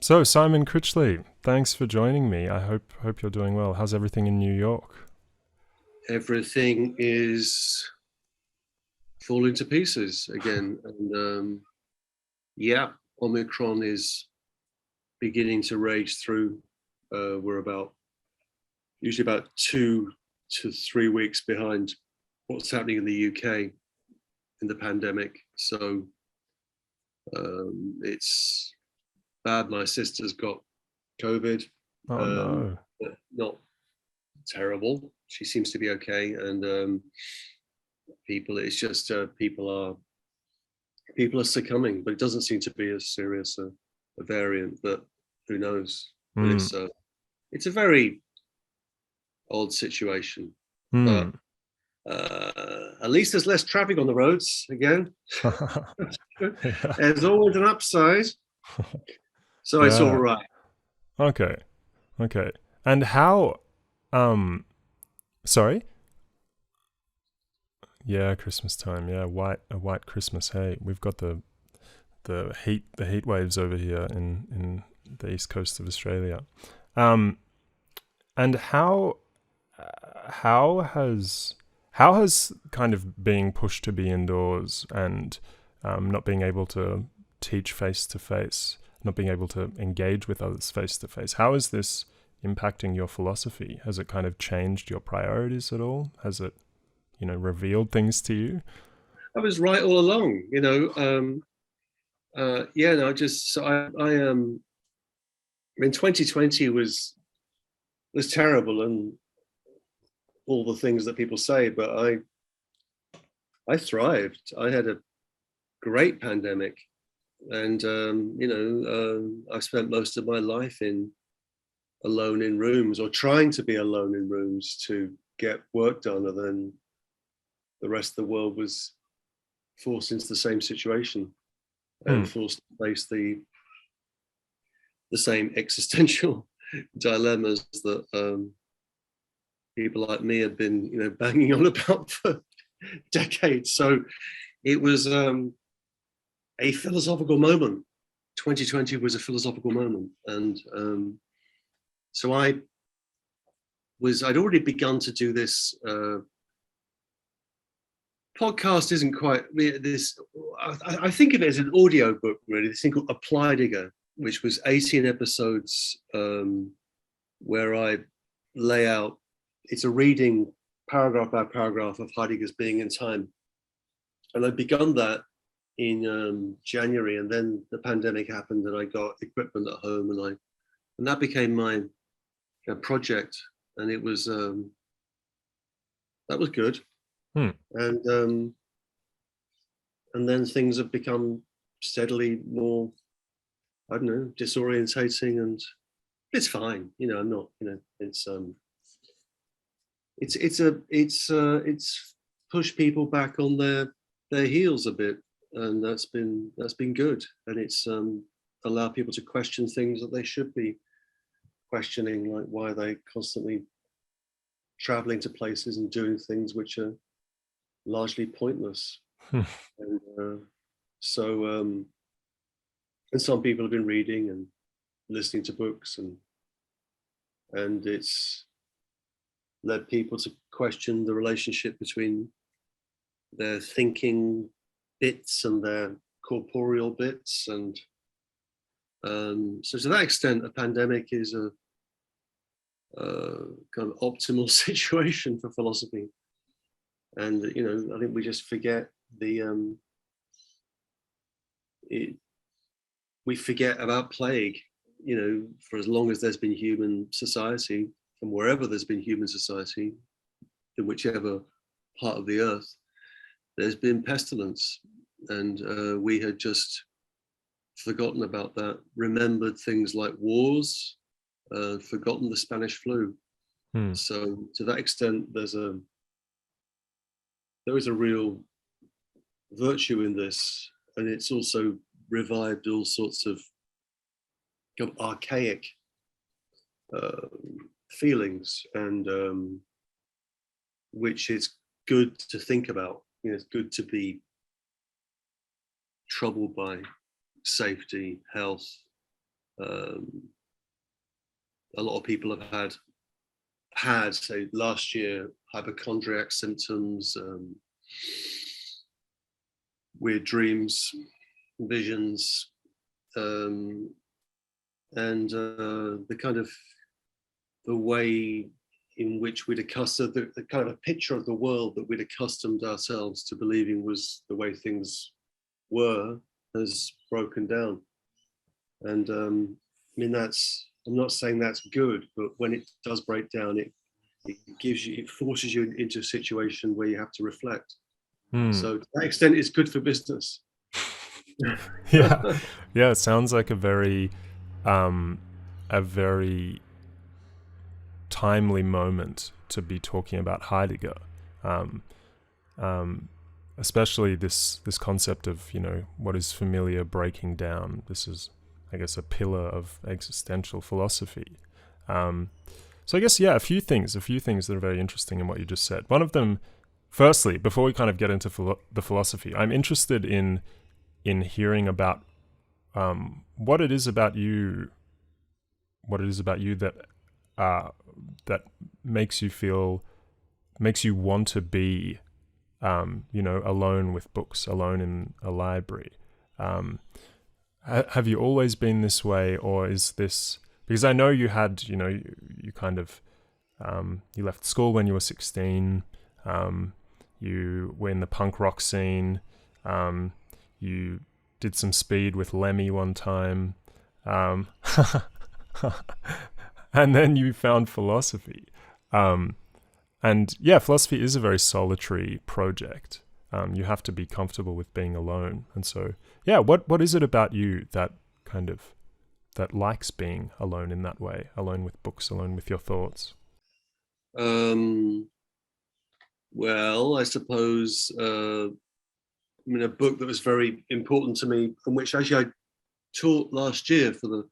So, Simon Critchley, thanks for joining me. I hope you're doing well. How's everything in New York? Everything is falling to pieces again. And yeah, Omicron is beginning to rage through. We're usually about 2 to 3 weeks behind what's happening in the UK in the pandemic. So it's bad. My sister's got COVID. Oh no. But not terrible. She seems to be okay. And it's just people are succumbing, but it doesn't seem to be as serious a variant, but who knows? But Hmm. it's a very odd situation. Hmm. But at least there's less traffic on the roads again. Yeah. There's always an upside, so it's all Yeah. right. Okay. Okay. And how? Um. Sorry. Yeah, Christmas time. Yeah, a white Christmas. Hey, we've got the heat waves over here in the east coast of Australia. Um. And how has kind of being pushed to be indoors and not being able to teach face to face, not being able to engage with others face to face, how is this impacting your philosophy? Has it kind of changed your priorities at all? Has it, revealed things to you? I was right all along. Yeah, no, I just so I mean, 2020 was terrible, and all the things that people say, but I thrived. I had a great pandemic, and I spent most of my life alone in rooms, or trying to be alone in rooms to get work done, and then the rest of the world was forced into the same situation Hmm. and forced to face the same existential dilemmas that people like me had been, banging on about for decades. So it was a philosophical moment. 2020 was a philosophical moment, and so I'd already begun to do this podcast. Isn't quite this. I think of it as an audio book, really. This thing called 𝘼𝙗𝙤𝙀, which was 18 episodes where I lay out. It's a reading paragraph by paragraph of Heidegger's Being and Time, and I'd begun that in January, and then the pandemic happened, and I got equipment at home, and that became my project, and it was that was good, Hmm. and then things have become steadily more, I don't know, disorientating, and it's fine. I'm not, it's pushed people back on their heels a bit, and that's been good, and it's allowed people to question things that they should be questioning, like why they constantly traveling to places and doing things which are largely pointless. Hmm. And and some people have been reading and listening to books, and it's led people to question the relationship between their thinking bits and their corporeal bits. And so to that extent, a pandemic is a kind of optimal situation for philosophy. And I think we just forget we forget about plague. For as long as there's been human society, from wherever there's been human society, in whichever part of the earth, there's been pestilence, and we had just forgotten about that, remembered things like wars, forgotten the Spanish flu. Hmm. So to that extent, there is a real virtue in this, and it's also revived all sorts of kind of archaic feelings, and which is good to think about. It's good to be troubled by safety, health, A lot of people have had, say, last year, hypochondriac symptoms, weird dreams, visions, and the kind of the way in which we'd accustomed, the kind of a picture of the world that we'd accustomed ourselves to believing was the way things were, has broken down. And I mean, I'm not saying that's good, but when it does break down, it forces you into a situation where you have to reflect. So to that extent, it's good for business. Yeah, it sounds like a very timely moment to be talking about Heidegger, especially this concept of, you know, what is familiar breaking down. This is, I guess, a pillar of existential philosophy. So I guess, yeah, a few things that are very interesting in what you just said. One of them, firstly, before we kind of get into the philosophy, I'm interested in hearing about what it is about you that that makes you want to be, you know, alone with books, alone in a library. Have you always been this way, or is this because I know you had, you know, you kind of you left school when you were 16. You were in the punk rock scene. You did some speed with Lemmy one time. And then you found philosophy. And yeah, philosophy is a very solitary project. You have to be comfortable with being alone. And so, yeah, what is it about you that kind of, that likes being alone in that way, alone with books, alone with your thoughts? Well, I suppose, I mean, a book that was very important to me, and which actually I taught last year for the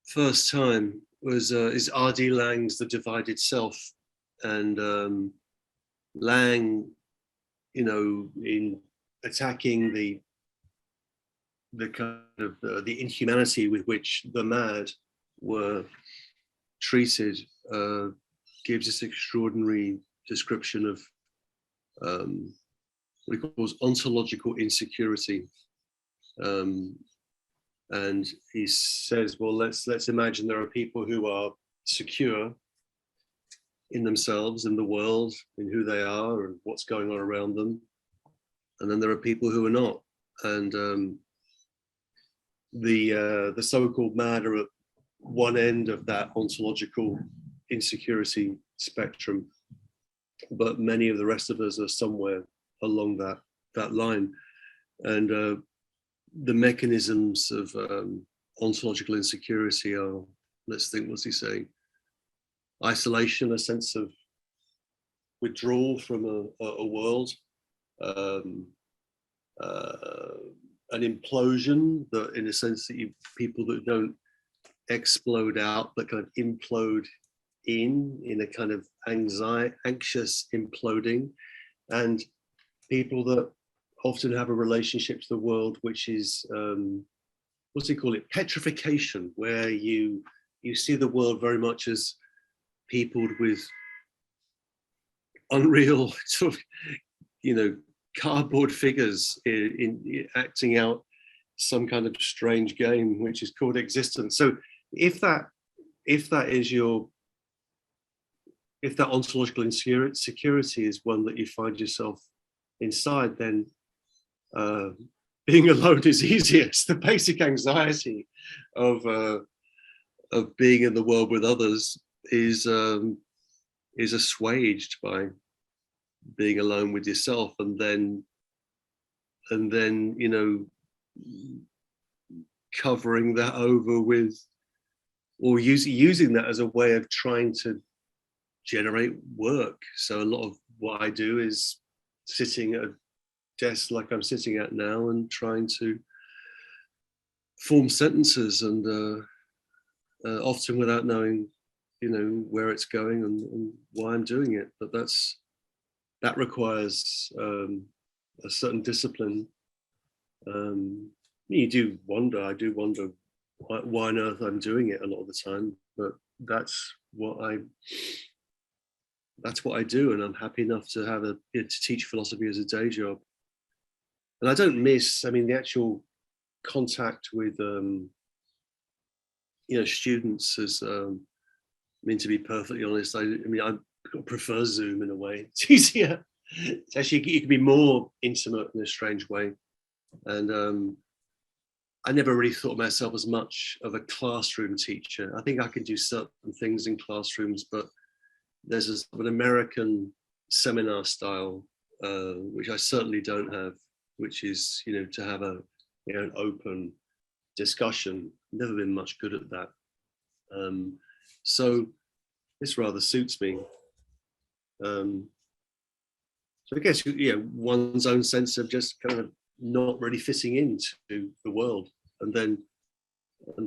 first time, was is R.D. Laing's The Divided Self. And Lang, you know, in attacking the kind of the inhumanity with which the mad were treated, gives this extraordinary description of what he calls ontological insecurity. And he says, well, let's imagine there are people who are secure in themselves, in the world, in who they are and what's going on around them. And then there are people who are not. And the so-called mad are at one end of that ontological insecurity spectrum, but many of the rest of us are somewhere along that line. And the mechanisms of ontological insecurity are, let's think, what's he saying? Isolation, a sense of withdrawal from a world, an implosion, that in a sense that people that don't explode out but kind of implode in a kind of anxious imploding, and people that often have a relationship to the world which is what's he call it, petrification, where you see the world very much as peopled with unreal sort of, you know, cardboard figures in acting out some kind of strange game which is called existence. So if that is your, if that ontological insecurity is one that you find yourself inside, then being alone is easiest. The basic anxiety of being in the world with others is assuaged by being alone with yourself, and then you know, covering that over with, or using that as a way of trying to generate work. So a lot of what I do is sitting at a desk like I'm sitting at now and trying to form sentences, and often without knowing, you know, where it's going and why I'm doing it. But that requires a certain discipline. I do wonder why on earth I'm doing it a lot of the time, but that's what I do, and I'm happy enough to have to teach philosophy as a day job. And I don't miss, I mean, the actual contact with students as I mean, to be perfectly honest, I prefer Zoom in a way. It's easier. It's actually, you can be more intimate in a strange way. And I never really thought of myself as much of a classroom teacher. I think I can do certain things in classrooms, but there's an American seminar style, which I certainly don't have, which is, to have an open discussion. Never been much good at that. So this rather suits me. So I guess, one's own sense of just kind of not really fitting into the world. And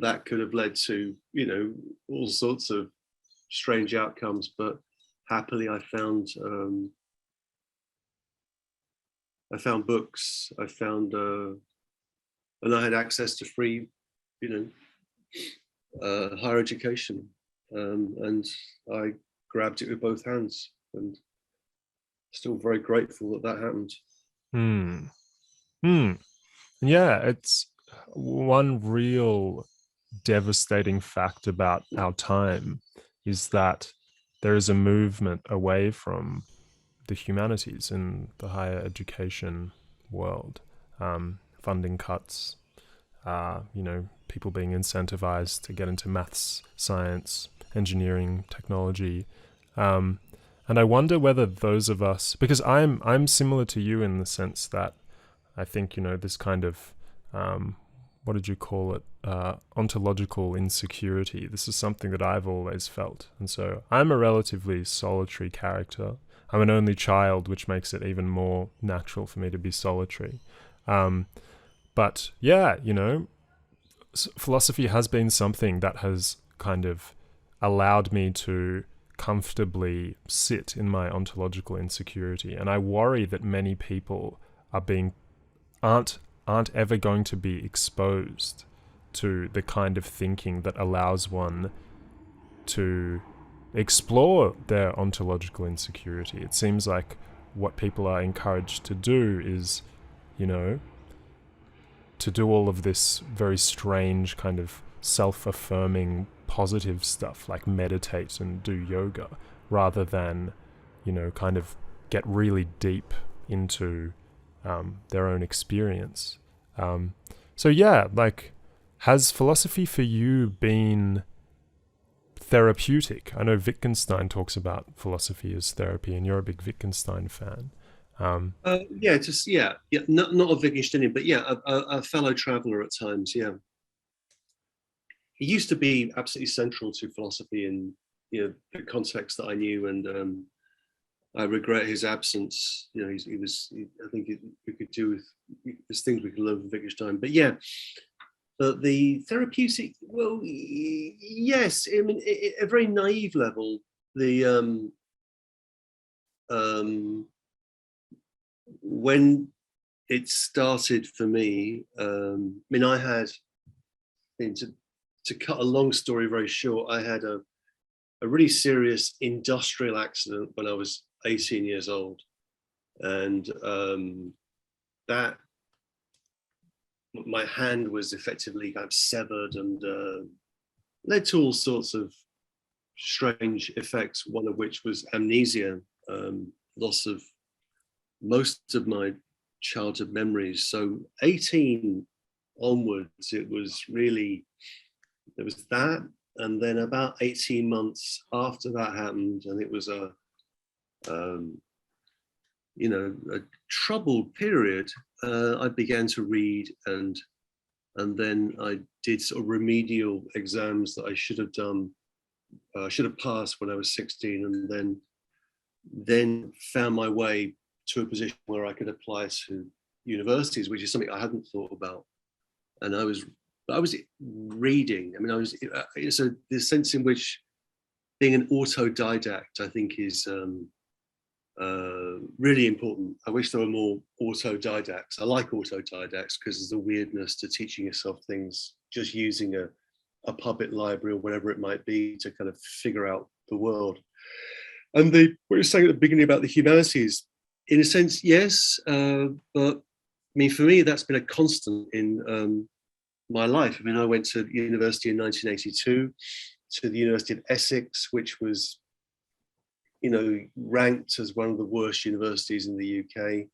that could have led to, all sorts of strange outcomes. But happily, I found books. And I had access to free, higher education. And I grabbed it with both hands, and still very grateful that happened. Yeah, it's one real devastating fact about our time is that there is a movement away from the humanities in the higher education world. Funding cuts, people being incentivized to get into maths, science, engineering, technology. And I wonder whether those of us, because I'm similar to you in the sense that I think, this kind of, what did you call it? Ontological insecurity. This is something that I've always felt. And so I'm a relatively solitary character. I'm an only child, which makes it even more natural for me to be solitary. But yeah, philosophy has been something that has kind of allowed me to comfortably sit in my ontological insecurity. And I worry that many people aren't ever going to be exposed to the kind of thinking that allows one to explore their ontological insecurity. It seems like what people are encouraged to do is, to do all of this very strange kind of self-affirming positive stuff like meditate and do yoga, rather than, kind of get really deep into their own experience. So yeah, like, has philosophy for you been therapeutic? I know Wittgenstein talks about philosophy as therapy, and you're a big Wittgenstein fan. Not a Wittgensteinian, but a fellow traveler at times. Yeah, he used to be absolutely central to philosophy in the context that I knew, and I regret his absence. I think we could do with, there's things we can learn from Wittgenstein, but yeah. But the therapeutic, well, yes. I mean, at a very naive level, when it started for me, I had, to cut a long story very short, I had a really serious industrial accident when I was 18 years old, and that. My hand was effectively kind of severed and led to all sorts of strange effects, one of which was amnesia, loss of most of my childhood memories. So 18 onwards, it was really, there was that. And then about 18 months after that happened, and it was a troubled period, I began to read, and then I did sort of remedial exams that I should have done, should have passed when I was 16, and then found my way to a position where I could apply to universities, which is something I hadn't thought about. And I was reading. I mean, so the sense in which being an autodidact, I think, is Really important. I wish there were more autodidacts. I like autodidacts because there's a weirdness to teaching yourself things just using a puppet library or whatever it might be to kind of figure out the world. And what you were saying at the beginning about the humanities, in a sense, yes, but I mean, for me, that's been a constant in my life. I mean, I went to university in 1982, to the University of Essex, which was, you know, ranked as one of the worst universities in the UK.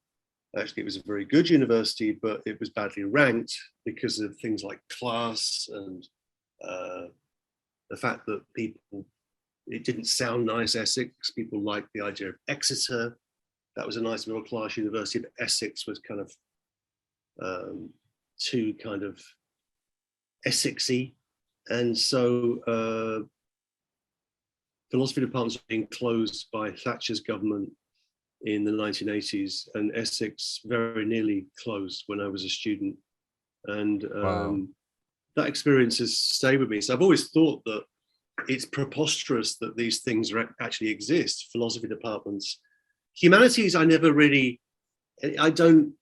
Actually, it was a very good university, but it was badly ranked because of things like class and the fact that people, it didn't sound nice, Essex. People liked the idea of Exeter. That was a nice middle class university, but Essex was kind of too kind of Essexy. And so philosophy departments were being closed by Thatcher's government in the 1980s, and Essex very nearly closed when I was a student. And Wow. that experience has stayed with me. So I've always thought that it's preposterous that these things actually exist, philosophy departments. Humanities, I never really, I don't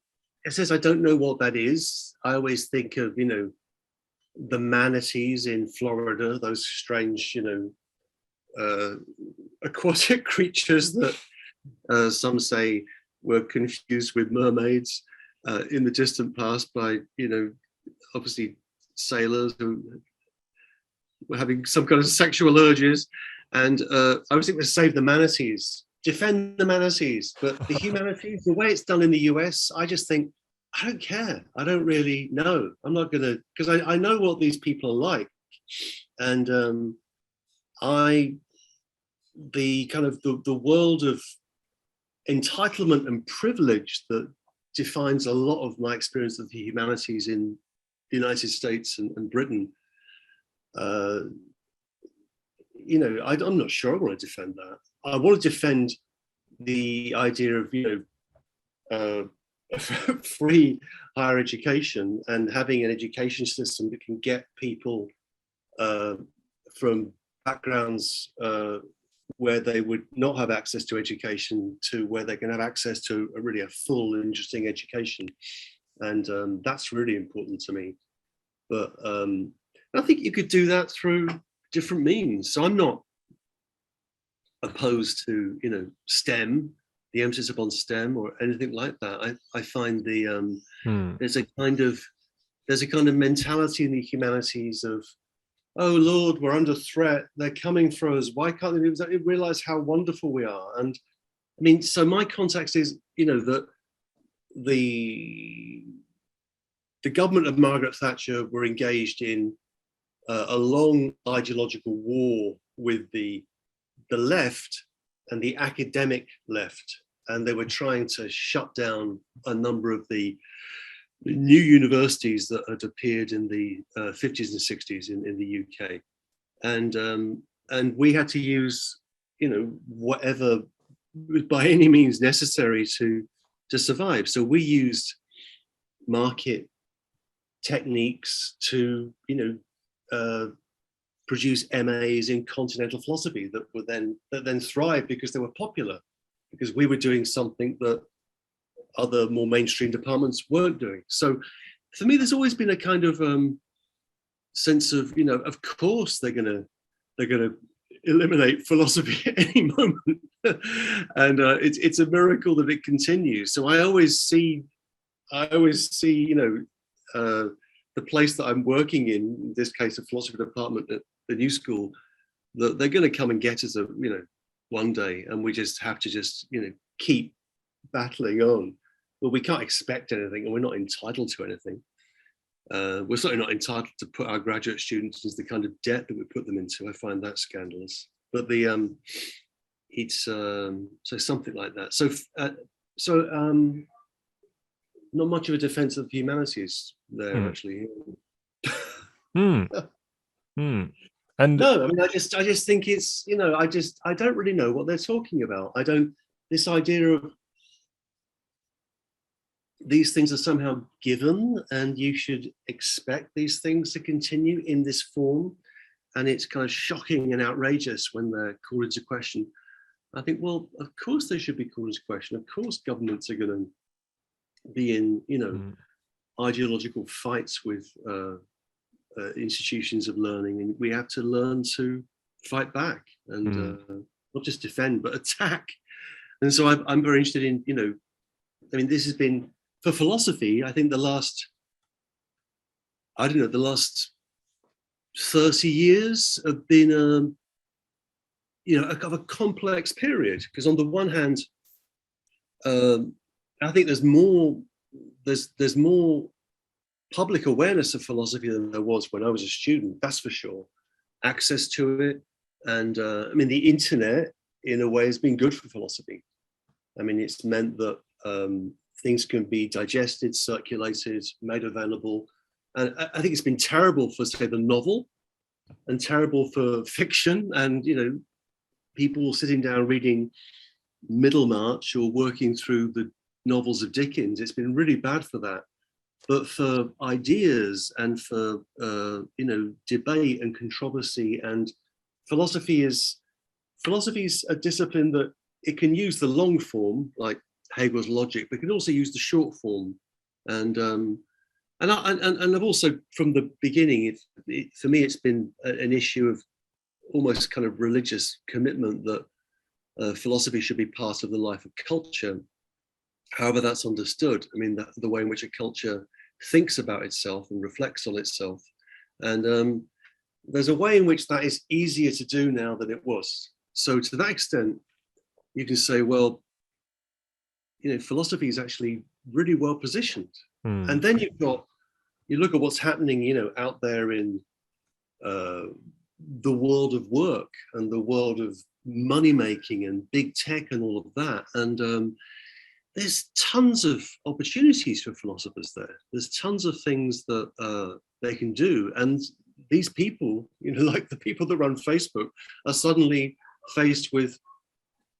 know what that is. I always think of, you know, the manatees in Florida, those strange, you know, aquatic creatures that some say were confused with mermaids in the distant past by, you know, obviously sailors who were having some kind of sexual urges. And I always think to save the manatees, defend the manatees. But the humanities, the way it's done in the US, I just think, I don't care. I don't really know. I'm not going to, because I know what these people are like. And the kind of the world of entitlement and privilege that defines a lot of my experience of the humanities in the United States and Britain, you know, I'm not sure I want to defend that. I want to defend the idea of, you know, free higher education and having an education system that can get people from backgrounds where they would not have access to education to where they can have access to a full, interesting education. And that's really important to me. But I think you could do that through different means. So I'm not opposed to, you know, STEM, the emphasis upon STEM or anything like that. I find there's a kind of mentality in the humanities of, oh Lord, we're under threat. They're coming for us. Why can't they realize how wonderful we are? And I mean, so my context is, you know, that the government of Margaret Thatcher were engaged in a long ideological war with the left and the academic left, and they were trying to shut down a number of the new universities that had appeared in the 50s and 60s in the UK, and we had to use, you know, whatever by any means necessary to survive. So we used market techniques to, you know, produce MAs in continental philosophy that then thrived because they were popular, because we were doing something that other more mainstream departments weren't doing. So for me, there's always been a kind of sense of, you know, of course they're gonna eliminate philosophy at any moment, and it's a miracle that it continues. So I always see, you know, the place that I'm working in this case, a philosophy department at the new school, that they're going to come and get us, you know, one day, and we just have to just, you know, keep battling on. Well, we can't expect anything, and we're not entitled to anything. We're certainly not entitled to put our graduate students into the kind of debt that we put them into. I find that scandalous. But it's so something like that. So not much of a defense of the humanities there, actually. And no, I mean, I just think it's, you know, I don't really know what they're talking about. This idea of these things are somehow given and you should expect these things to continue in this form, and it's kind of shocking and outrageous when they're called into question. I think, well, of course they should be called into question. Of course governments are going to be in, ideological fights with institutions of learning, and we have to learn to fight back and not just defend but attack. And so I'm very interested in, this has been, for philosophy, I think the last 30 years have been a complex period, because on the one hand, I think there's more public awareness of philosophy than there was when I was a student, that's for sure. Access to it. And the internet, in a way, has been good for philosophy. It's meant that things can be digested, circulated, made available. And I think it's been terrible for, say, the novel, and terrible for fiction, and, people sitting down reading Middlemarch or working through the novels of Dickens. It's been really bad for that. But for ideas and for debate and controversy, and philosophy is a discipline that it can use the long form, like Hegel's logic, but it can also use the short form. And I've also, from the beginning, for me, it's been an issue of almost kind of religious commitment that philosophy should be part of the life of culture. However that's understood, the way in which a culture thinks about itself and reflects on itself. And there's a way in which that is easier to do now than it was. So to that extent, you can say, well, philosophy is actually really well positioned. And then you look at what's happening, out there in the world of work and the world of money making and big tech and all of that. And there's tons of opportunities for philosophers there. There's tons of things that they can do. And these people, like the people that run Facebook, are suddenly faced with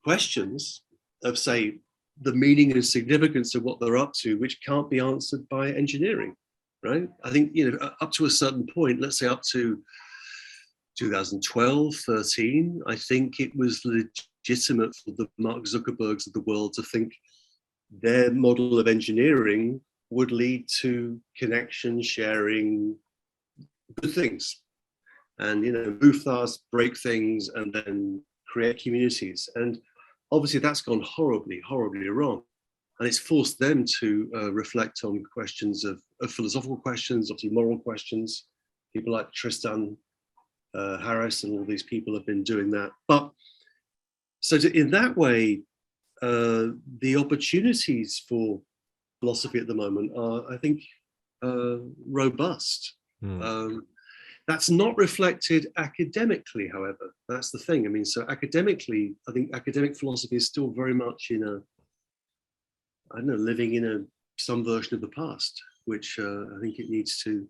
questions of, say, the meaning and significance of what they're up to, which can't be answered by engineering, right? I think, up to a certain point, let's say up to 2012, 13, I think it was legitimate for the Mark Zuckerbergs of the world to think their model of engineering would lead to connection, sharing, good things, and move fast, break things, and then create communities. And obviously that's gone horribly wrong, and it's forced them to reflect on questions of philosophical questions, obviously moral questions. People like Tristan Harris and all these people have been doing that. But so in that way, the opportunities for philosophy at the moment are, I think, robust. That's not reflected academically, however. That's the thing. So academically, I think academic philosophy is still very much living in some version of the past, which I think it needs to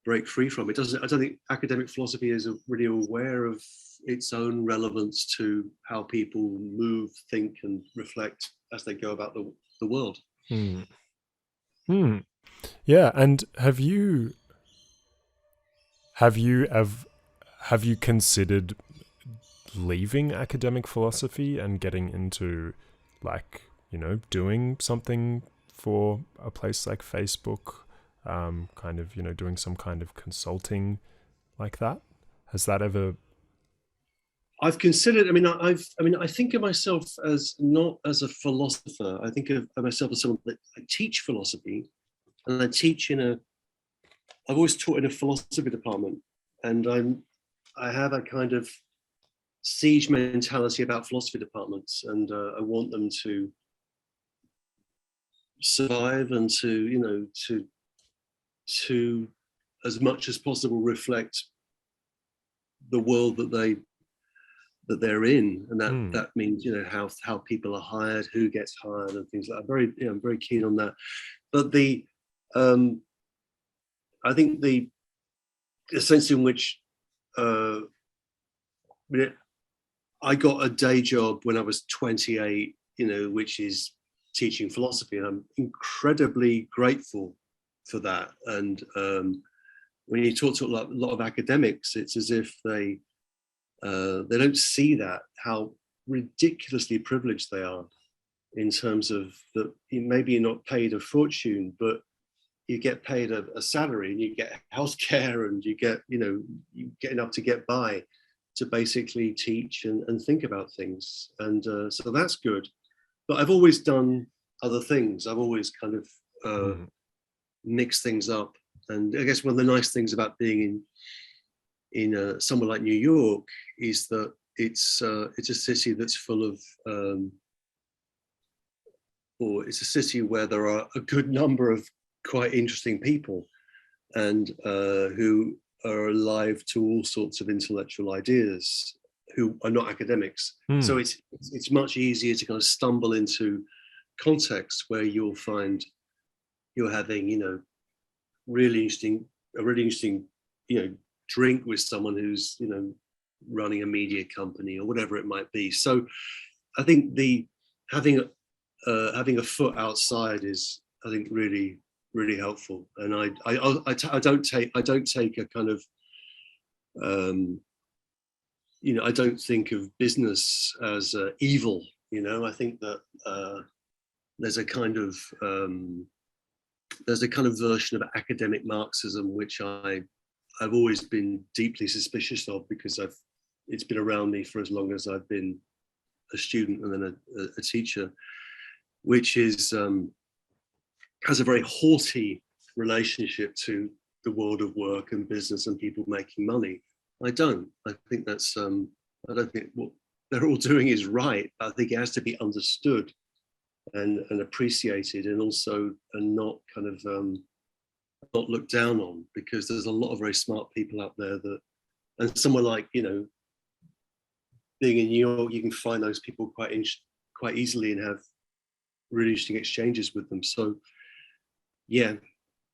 break free from. I don't think academic philosophy is really aware of its own relevance to how people move, think, and reflect as they go about the world. Yeah, and have you considered leaving academic philosophy and getting into, doing something for a place like Facebook, doing some kind of consulting like that? Has that ever? I've considered. I think of myself as not as a philosopher. I think of myself as someone that I teach philosophy, and I teach I've always taught in a philosophy department, and I have a kind of siege mentality about philosophy departments, and I want them to survive and to as much as possible reflect the world that they're in, and that means how people are hired, who gets hired, and things like that. I'm very keen on that. But I think the sense in which I got a day job when I was 28, which is teaching philosophy, and I'm incredibly grateful for that. And when you talk to a lot of academics, it's as if they don't see that, how ridiculously privileged they are, in terms of that maybe you're not paid a fortune, but you get paid a salary and you get healthcare and you get enough to get by, to basically teach and think about things. And so that's good. But I've always done other things. I've always kind of mixed things up. And I guess one of the nice things about being in somewhere like New York is that it's a city that's full of, or it's a city where there are a good number of quite interesting people, and who are alive to all sorts of intellectual ideas, who are not academics. So it's much easier to kind of stumble into contexts where you'll find you're having, a really interesting, drink with someone who's, running a media company or whatever it might be. So I think having a foot outside is, I think, really, really helpful. And I don't take a kind of, I don't think of business as evil. I think that there's a kind of version of academic Marxism which I've always been deeply suspicious of, because it's been around me for as long as I've been a student and then a teacher, which is has a very haughty relationship to the world of work and business and people making money. I don't. I think that's I don't think what they're all doing is right. I think it has to be understood and appreciated, and also not kind of not looked down on, because there's a lot of very smart people out there that, and somewhere like, being in New York, you can find those people quite easily and have really interesting exchanges with them. So yeah,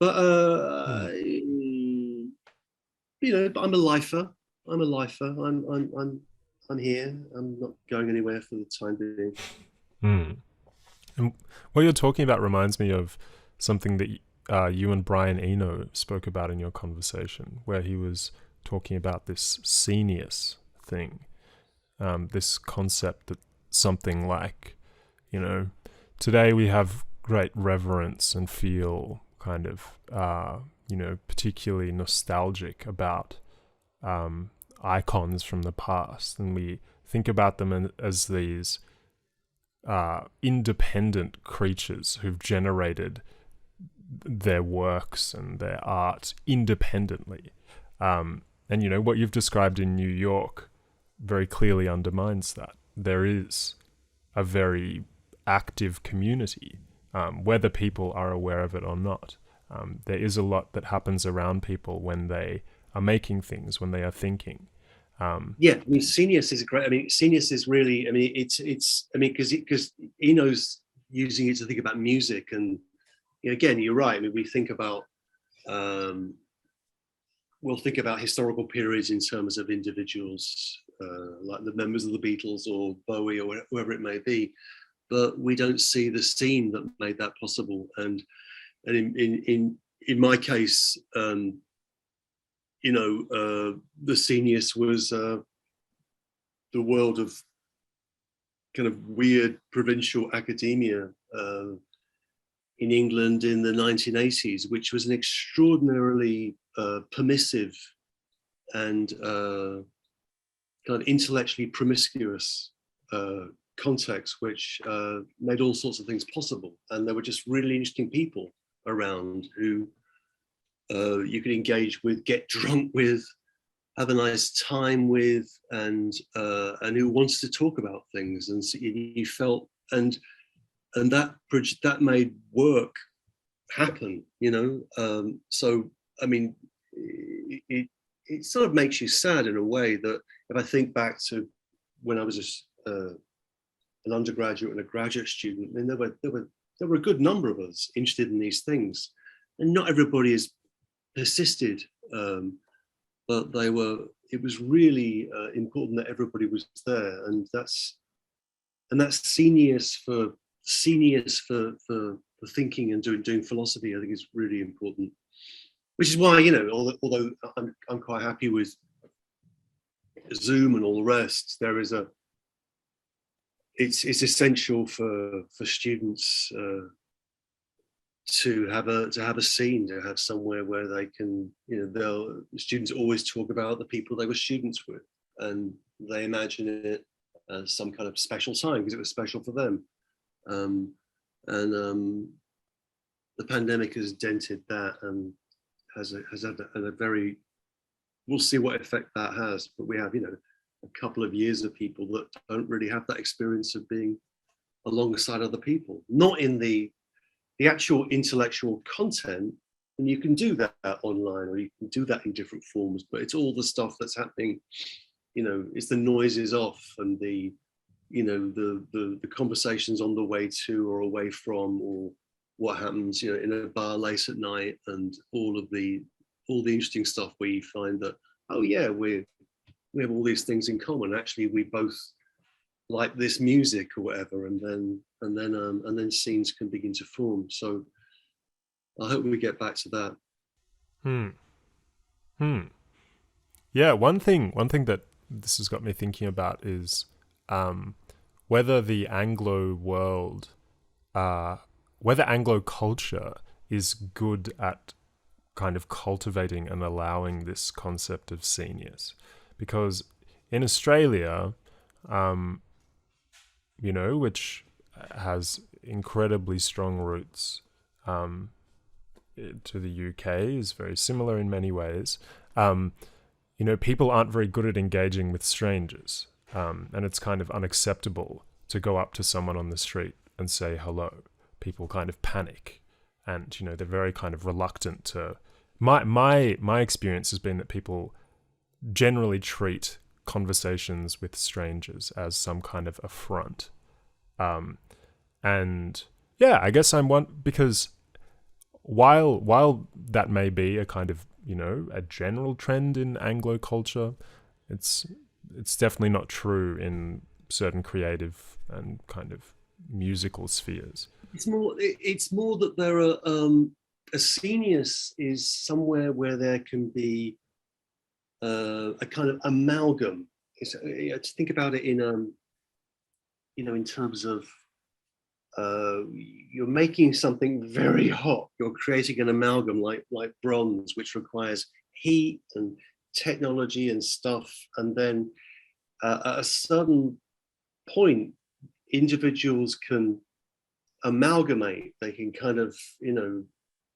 but but I'm a lifer. I'm here. I'm not going anywhere for the time being. And what you're talking about reminds me of something that you and Brian Eno spoke about in your conversation, where he was talking about this Cenius thing, this concept that something like, today we have great reverence and feel kind of, particularly nostalgic about icons from the past, and we think about them as these independent creatures who've generated their works and their art independently. And what you've described in New York very clearly undermines that. There is a very active community, whether people are aware of it or not. There is a lot that happens around people when they are making things, when they are thinking. Cenius is great. Cenius is really, because Eno's using it to think about music, and again, you're right. We think about, we'll think about historical periods in terms of individuals, like the members of the Beatles or Bowie or whoever it may be, but we don't see the scene that made that possible. And in my case, the Cenius was the world of kind of weird provincial academia in England in the 1980s, which was an extraordinarily permissive and kind of intellectually promiscuous context, which made all sorts of things possible. And there were just really interesting people around who you could engage with, get drunk with, have a nice time with, and who wanted to talk about things. And so you felt, and that made work happen, So it sort of makes you sad in a way that if I think back to when I was an undergraduate and a graduate student, there were a good number of us interested in these things, and not everybody has persisted, but it was really important that everybody was there, and that's Cenius for thinking and doing philosophy. I think is really important, which is why, although I'm quite happy with Zoom and all the rest, there is it's essential for students to have a scene, to have somewhere where they can, students always talk about the people they were students with, and they imagine it as some kind of special time because it was special for them. The pandemic has dented that and has had a very, we'll see what effect that has, but we have, a couple of years of people that don't really have that experience of being alongside other people, not in the actual intellectual content. And you can do that online, or you can do that in different forms, but it's all the stuff that's happening, it's the noises off, and the conversations on the way to or away from, or what happens, in a bar late at night, and all the interesting stuff where you find that, oh yeah, we have all these things in common. Actually, we both like this music or whatever, and then scenes can begin to form. So I hope we get back to that. Yeah, one thing that this has got me thinking about is whether the Anglo world, whether Anglo culture is good at kind of cultivating and allowing this concept of Cenius. Because in Australia, which has incredibly strong roots to the UK, is very similar in many ways. People aren't very good at engaging with strangers, and it's kind of unacceptable to go up to someone on the street and say hello. People kind of panic, and they're very kind of reluctant to. My experience has been that people generally treat conversations with strangers as some kind of affront. And yeah, I guess because while that may be a kind of, a general trend in Anglo culture, it's definitely not true in certain creative and kind of musical spheres. It's more that there are, a Cenius is somewhere where there can be a kind of amalgam. To think about it in terms of you're making something very hot. You're creating an amalgam like bronze, which requires heat and technology and stuff. And then at a certain point, individuals can amalgamate. They can kind of,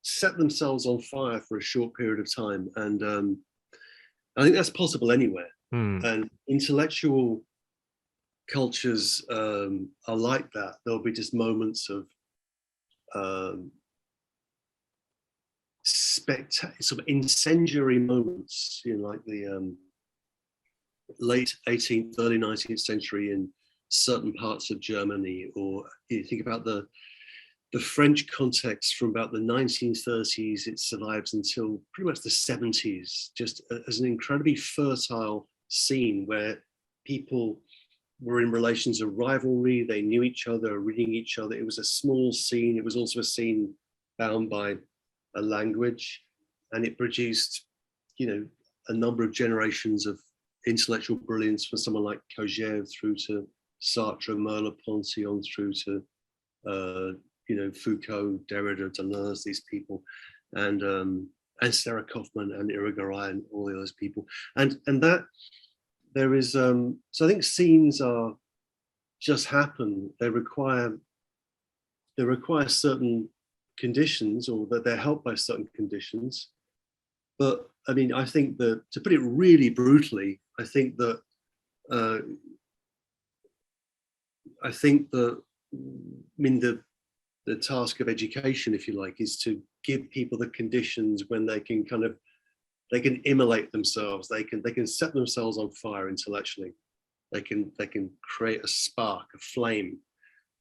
set themselves on fire for a short period of time. And I think that's possible anywhere. And intellectual cultures are like that. There'll be just moments of sort of incendiary moments, like the late 18th, early 19th century in certain parts of Germany, or you think about the French context from about the 1930s. It survives until pretty much the 70s, just as an incredibly fertile scene where people were in relations of rivalry. They knew each other, reading each other. It was a small scene. It was also a scene bound by a language, and it produced, a number of generations of intellectual brilliance from someone like Kojève through to Sartre, Merleau-Ponty, on through to Foucault, Derrida, Deleuze, these people, and Sarah Kaufman and Irigaray and all those people, and that there is. So I think scenes are just happen. They require certain conditions, or that they're helped by certain conditions. But I mean, I think that, to put it really brutally, I think that the task of education, if you like, is to give people the conditions when they can immolate themselves. They can set themselves on fire intellectually. They can create a spark, a flame,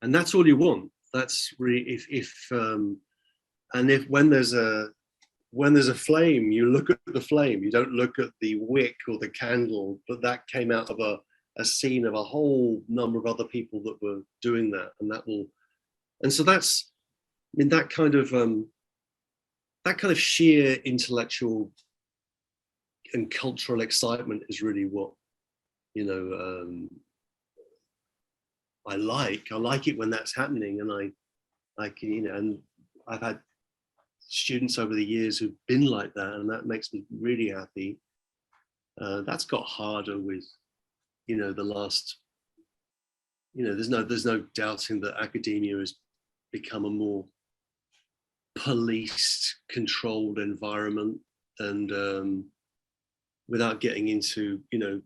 and that's all you want. That's really when there's a flame, you look at the flame. You don't look at the wick or the candle, but that came out of a scene of a whole number of other people that were doing that, and so that's, that kind of sheer intellectual and cultural excitement is really what I like it when that's happening, and I can, you know, and I've had students over the years who've been like that, and that makes me really happy. That's got harder with, you know, the last, you know, there's no doubting that academia has become a more policed, controlled environment, and without getting into, you know,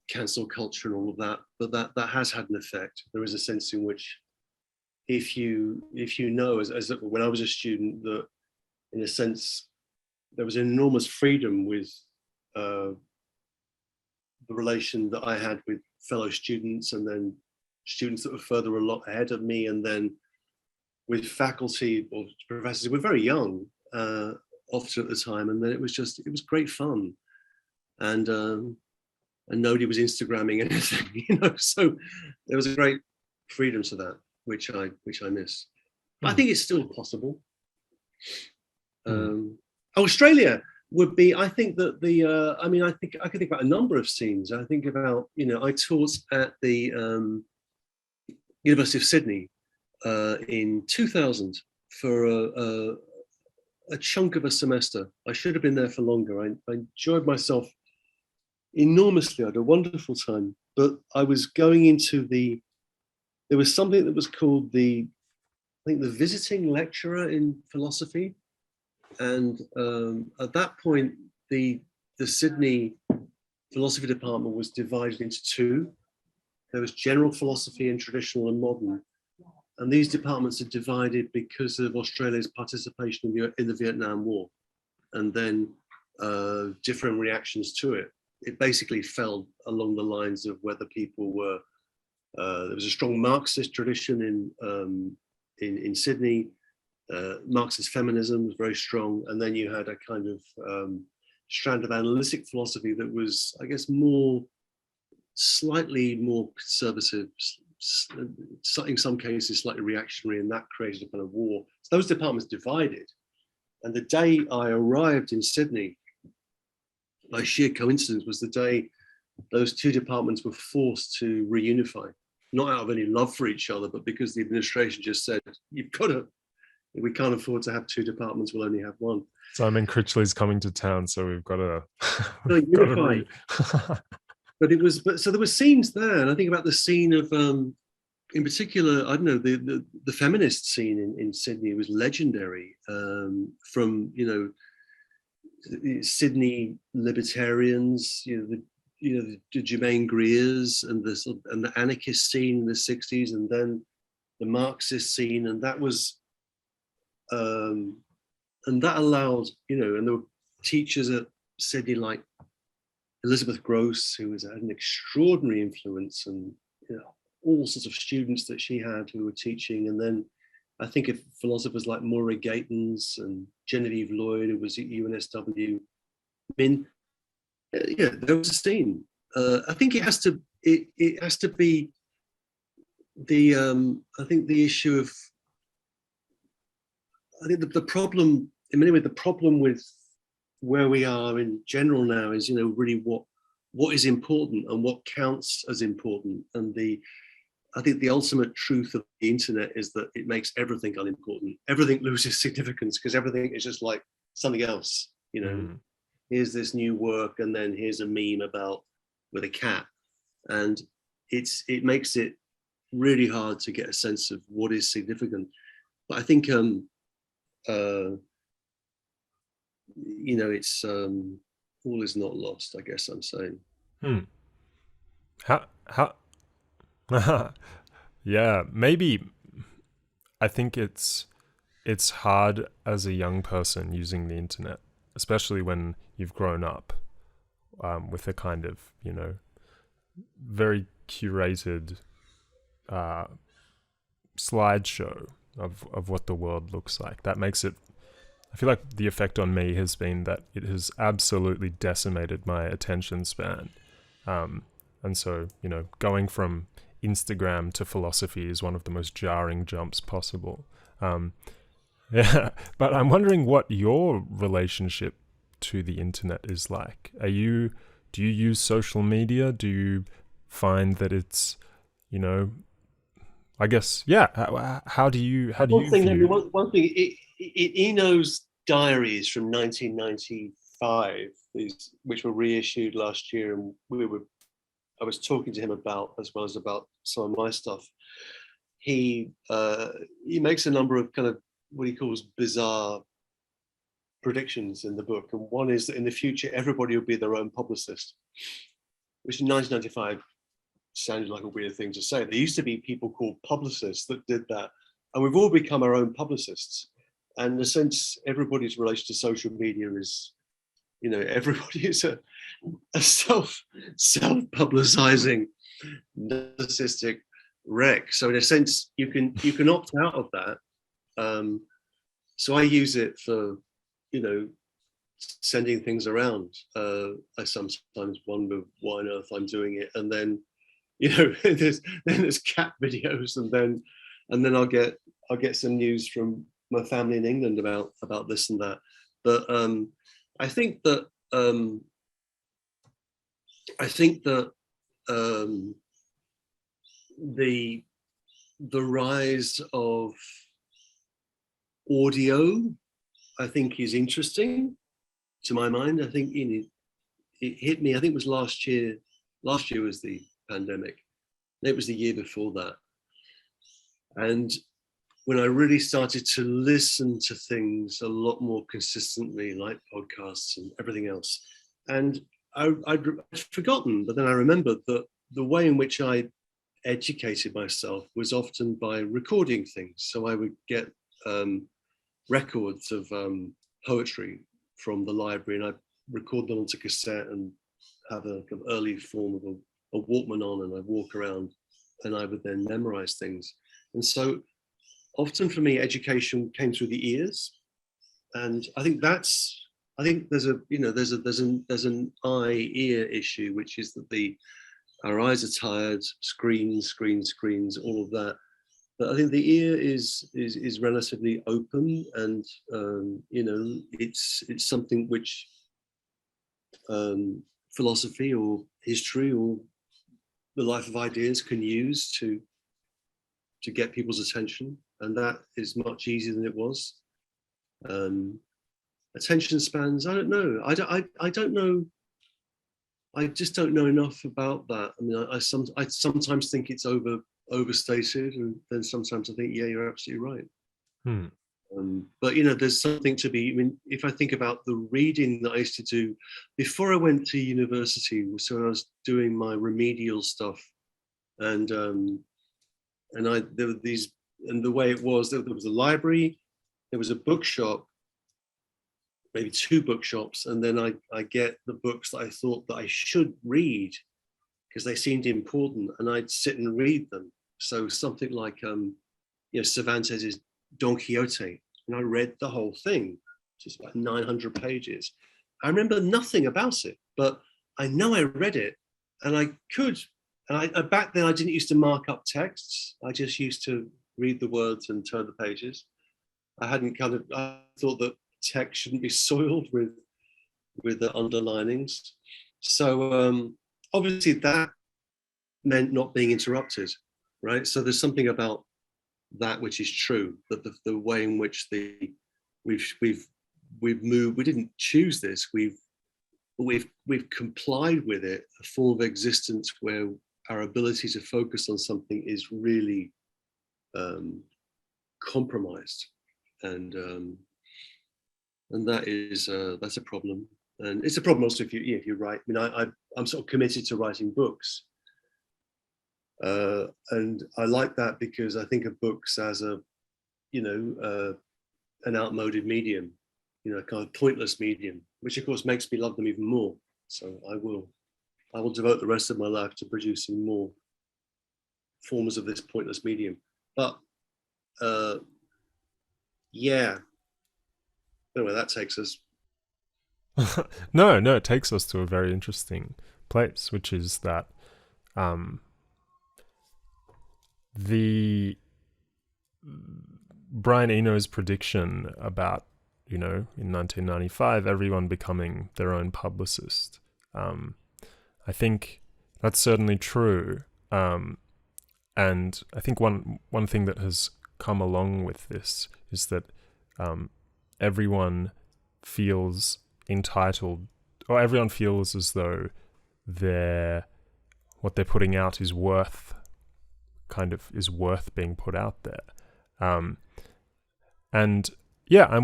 cancel culture and all of that, but that has had an effect. There is a sense in which if you know, as when I was a student, that in a sense there was enormous freedom with the relation that I had with fellow students, and then students that were further a lot ahead of me, and then with faculty or professors who were very young, often at the time, and then it was great fun, and nobody was Instagramming anything, you know. So there was a great freedom to that, which I miss. But I think it's still possible. Australia would be, I think that the, I mean, I think I could think about a number of scenes. I think about, you know, I taught at the University of Sydney in 2000 for a chunk of a semester. I should have been there for longer. I enjoyed myself enormously. I had a wonderful time, but I was going into there was something that was called I think the visiting lecturer in philosophy. And at that point, the Sydney philosophy department was divided into two. There was general philosophy and traditional and modern. And these departments are divided because of Australia's participation in the Vietnam War, and then different reactions to it. It basically fell along the lines of whether people were, there was a strong Marxist tradition in Sydney. Marxist feminism was very strong, and then you had a kind of strand of analytic philosophy that was, I guess, slightly more conservative, in some cases slightly reactionary, and that created a kind of war. So those departments divided, and the day I arrived in Sydney, by sheer coincidence, was the day those two departments were forced to reunify, not out of any love for each other, but because the administration just said, we can't afford to have two departments, we'll only have one. So I mean, Critchley's coming to town, so we've got to unify. But so there were scenes there, and I think about the scene of, in particular, I don't know, the feminist scene in Sydney was legendary. From, you know, Sydney libertarians, the 𝘎𝙗𝙤𝙘𝙀 Greers and the anarchist scene in the 60s, and then the Marxist scene, and that was, and that allowed, you know, and there were teachers at Sydney like Elizabeth Gross, who had an extraordinary influence, and, you know, all sorts of students that she had who were teaching. And then I think of philosophers like Moira Gatens and Genevieve Lloyd, who was at UNSW. I mean, yeah, there was a scene. I think it has to be I think the issue of, I think the problem, in many ways, the problem with where we are in general now is, you know, really what is important and what counts as important. And I think the ultimate truth of the internet is that it makes everything unimportant. Everything loses significance because everything is just like something else, you know. Here's this new work, and then here's a meme with a cat, and it makes it really hard to get a sense of what is significant. But I think you know, it's all is not lost, I guess I'm saying. How yeah, maybe. I think it's hard as a young person using the internet, especially when you've grown up with a kind of, you know, very curated slideshow of what the world looks like. That makes it, I feel like the effect on me has been that it has absolutely decimated my attention span. And so, you know, going from Instagram to philosophy is one of the most jarring jumps possible. Yeah, but I'm wondering what your relationship to the internet is like. Do you use social media? Do you find that it's, you know, I guess, yeah. How do you One thing, view? one thing. Eno's diaries from 1995, which were reissued last year, and I was talking to him about, as well as about some of my stuff. He makes a number of kind of what he calls bizarre predictions in the book, and one is that in the future everybody will be their own publicist, which in 1995 sounded like a weird thing to say. There used to be people called publicists that did that, and we've all become our own publicists. And in a sense, everybody's relation to social media is, everybody is a self-publicizing narcissistic wreck. So in a sense, you can opt out of that. So I use it for, sending things around. I sometimes wonder why on earth I'm doing it, and then, there's cat videos, and then I'll get some news from my family in England about this and that. But I think that the rise of audio, I think, is interesting to my mind. I think it hit me. I think it was last year. Last year was the pandemic. It was the year before that. And when I really started to listen to things a lot more consistently, like podcasts and everything else, and I'd forgotten, but then I remembered that the way in which I educated myself was often by recording things. So I would get records of poetry from the library, and I'd record them onto cassette and have a kind of early form of a Walkman on, and I'd walk around and I would then memorize things. And so often for me, education came through the ears. And I think there's an eye-ear issue, which is that our eyes are tired, screens, all of that. But I think the ear is relatively open, and it's something which philosophy or history or the life of ideas can use to get people's attention, and that is much easier than it was. Attention spans, I don't know. I don't know. I just don't know enough about that. I mean, I sometimes think it's overstated, and then sometimes I think, yeah, you're absolutely right. But there's something to be. I mean, if I think about the reading that I used to do before I went to university, so when I was doing my remedial stuff, and there were these, and the way it was, there was a library, there was a bookshop, maybe two bookshops, and then I get the books that I thought that I should read because they seemed important, and I'd sit and read them. So something like Cervantes' Don Quixote, and I read the whole thing, just about 900 pages. I remember nothing about it, but I know I read it, and I could. And back then I didn't used to mark up texts. I just used to read the words and turn the pages. I thought that text shouldn't be soiled with the underlinings. So obviously that meant not being interrupted, right? So there's something about that which is true, that the way in which we've moved, we didn't choose this, we've complied with it, a form of existence where our ability to focus on something is really compromised, and that's a problem. And it's a problem also if you write. I mean, I'm sort of committed to writing books, and I like that because I think of books as an outmoded medium, a kind of pointless medium, which of course makes me love them even more. So I will devote the rest of my life to producing more forms of this pointless medium. But yeah, I don't know where that takes us. No, it takes us to a very interesting place, which is that the Brian Eno's prediction about, in 1995, everyone becoming their own publicist. I think that's certainly true. And I think one thing that has come along with this is that everyone feels entitled, or everyone feels as though what they're putting out is worth being put out there. And yeah,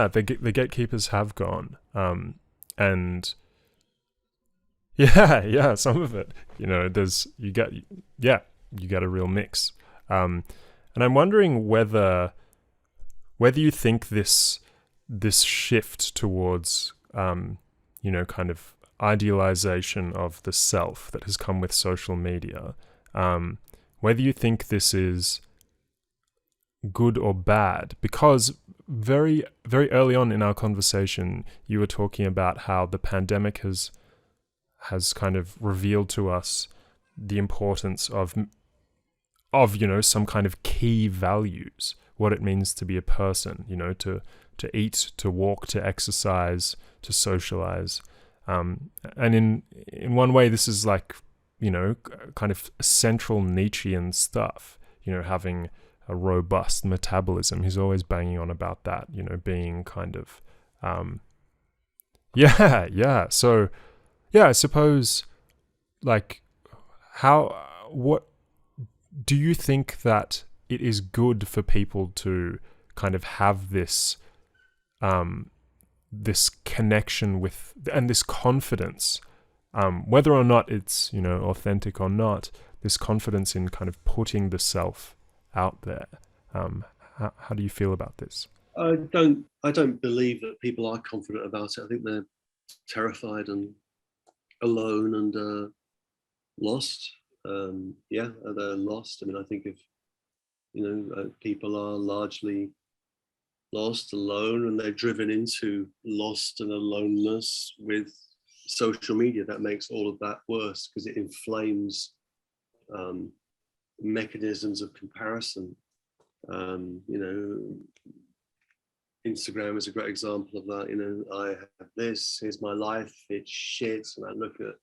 the gatekeepers have gone. And yeah, some of it, you get a real mix. And I'm wondering whether you think this shift towards, kind of idealization of the self that has come with social media, whether you think this is good or bad, because very, very early on in our conversation, you were talking about how the pandemic has kind of revealed to us the importance of some kind of key values, what it means to be a person, to eat, to walk, to exercise, to socialize. And in one way, this is like, kind of central Nietzschean stuff, having a robust metabolism. He's always banging on about that, being kind of, So, yeah, I suppose, like, what do you think that it is good for people to kind of have this, this connection with, and this confidence, whether or not it's, authentic or not, this confidence in kind of putting the self out there? How do you feel about this? I don't believe that people are confident about it. I think they're terrified and alone and lost. They're lost. I mean, I think if people are largely lost, alone, and they're driven into lost and aloneness with social media, that makes all of that worse because it inflames mechanisms of comparison. Instagram is a great example of that. I have this, here's my life, it's shit, and I look at